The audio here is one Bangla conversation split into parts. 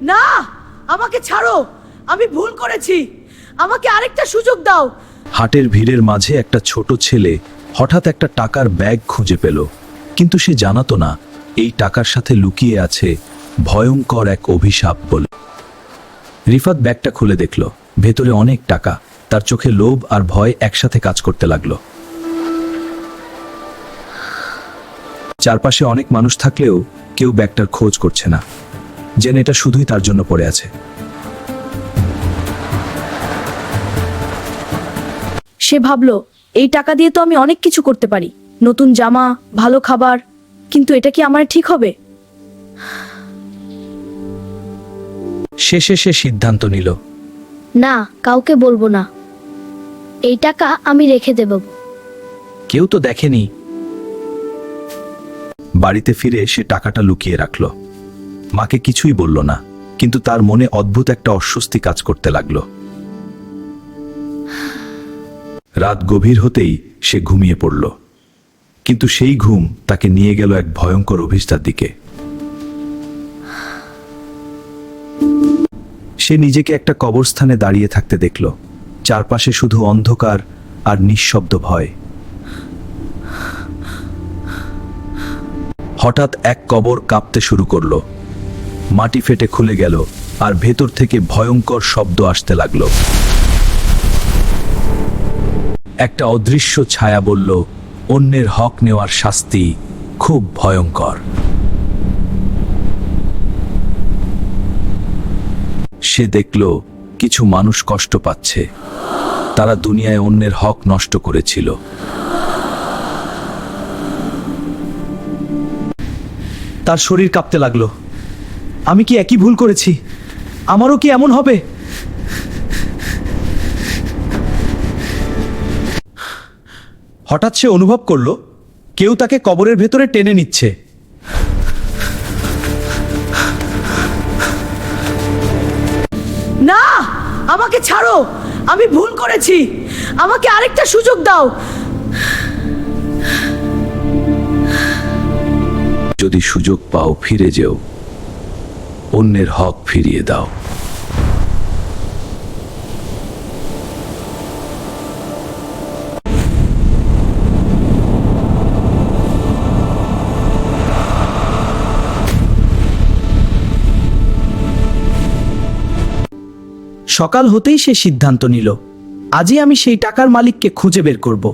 না, আমাকে ছাড়ো, আমি ভুল করেছি, আমাকে আরেকটা সুযোগ দাও। হাটের ভিড়ের মাঝে একটা ছোট ছেলে হঠাৎ একটা টাকার ব্যাগ খুঁজে পেল, কিন্তু সে জানাতো না এই টাকার সাথে লুকিয়ে আছে ভয়ঙ্কর এক অভিশাপ বলে। রিফাত ব্যাগটা খুলে দেখল, ভেতরে অনেক টাকা। তার চোখে লোভ আর ভয় একসাথে কাজ করতে লাগলো। চারপাশে অনেক মানুষ থাকলেও কেউ ব্যাগটার খোঁজ করছে না, যেন এটা শুধুই তার জন্য পড়ে আছে। সে ভাবলো, এই টাকা দিয়ে তো আমি অনেক কিছু করতে পারি, নতুন জামা, ভালো খাবার, কিন্তু এটা কি আমার ঠিক হবে? শেষে সে সিদ্ধান্ত নিল, না, কাউকে বলবো না, এই টাকা আমি রেখে দেব। কেউ তো দেখেনি। বাড়িতে ফিরে সে টাকাটা লুকিয়ে রাখল। মাকে কিছুই বলল না, কিন্তু তার মনে অদ্ভুত একটা অস্বস্তি কাজ করতে লাগলো। রাত গভীর হতেই সে ঘুমিয়ে পড়ল, কিন্তু সেই ঘুম তাকে নিয়ে গেল এক ভয়ঙ্কর অভিজ্ঞতার দিকে। সে নিজেকে একটা কবরস্থানে দাঁড়িয়ে থাকতে দেখল, চারপাশে শুধু অন্ধকার আর নিঃশব্দ ভয়। হঠাৎ এক কবর কাঁপতে শুরু করলো, মাটি ফেটে খুলে গেল আর ভেতর থেকে ভয়ঙ্কর শব্দ আসতে লাগলো। একটা অদৃশ্য ছায়া বলল, অন্যের হক নেওয়ার শাস্তি খুব ভয়ঙ্কর। সে দেখল কিছু মানুষ কষ্ট পাচ্ছে, তারা দুনিয়ায় অন্যের হক নষ্ট করেছিল। তার শরীর কাঁপতে লাগলো। আমি কি একই ভুল করেছি? আমারও কি এমন হবে? হঠাৎ সে অনুভব করলো কেউ তাকে কবরের ভেতরে টেনে নিচ্ছে। না, আমাকে ছাড়ো, আমি ভুল করেছি, আমাকে আরেকটা সুযোগ দাও। যদি সুযোগ পাও ফিরে যেও, অন্যের হক ফিরিয়ে দাও। সকাল হতেই সে সিদ্ধান্ত নিল, আজই আমি সেই টাকার মালিককে খুঁজে বের করব।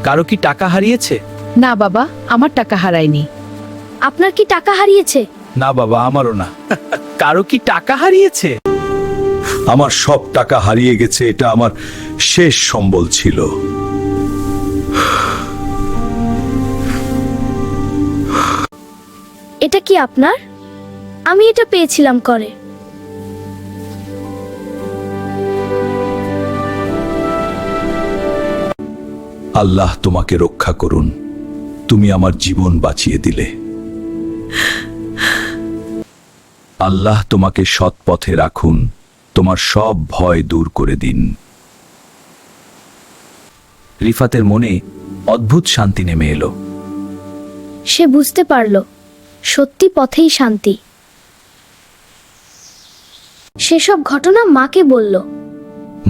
কারো কি টাকা হারিয়েছে? না বাবা, আমার টাকা হারায়নি। আপনার কি টাকা হারিয়েছে? না বাবা, আমারও না। কারো কি টাকা হারিয়েছে? আমার সব টাকা হারিয়ে গেছে, এটা আমার শেষ সম্বল ছিল। এটা কি আপনার? আমি এটা পেয়েছিলাম করে। আল্লাহ তোমাকে রক্ষা করুন, তুমি আমার জীবন বাঁচিয়ে দিলে। আল্লাহ তোমাকে সৎ পথে রাখুন, তোমার সব ভয় দূর করে দিন। রিফাতের মনে অদ্ভুত শান্তি নেমে এলো। সে বুঝতে পারল সত্যি পথেই শান্তি। সেসব ঘটনা মাকে বলল।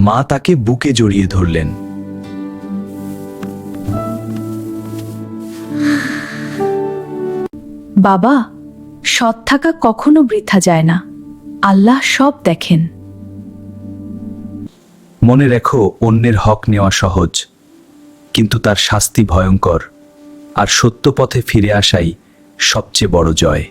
মা তাকে বুকে জড়িয়ে ধরলেন। বাবা, সৎ থাকা কখনো বৃথা যায় না, আল্লাহ সব দেখেন। মনে রেখো, অন্যের হক নেওয়া সহজ, কিন্তু তার শাস্তি ভয়ঙ্কর, আর সত্য পথে ফিরে আসাই সবচেয়ে বড় জয়।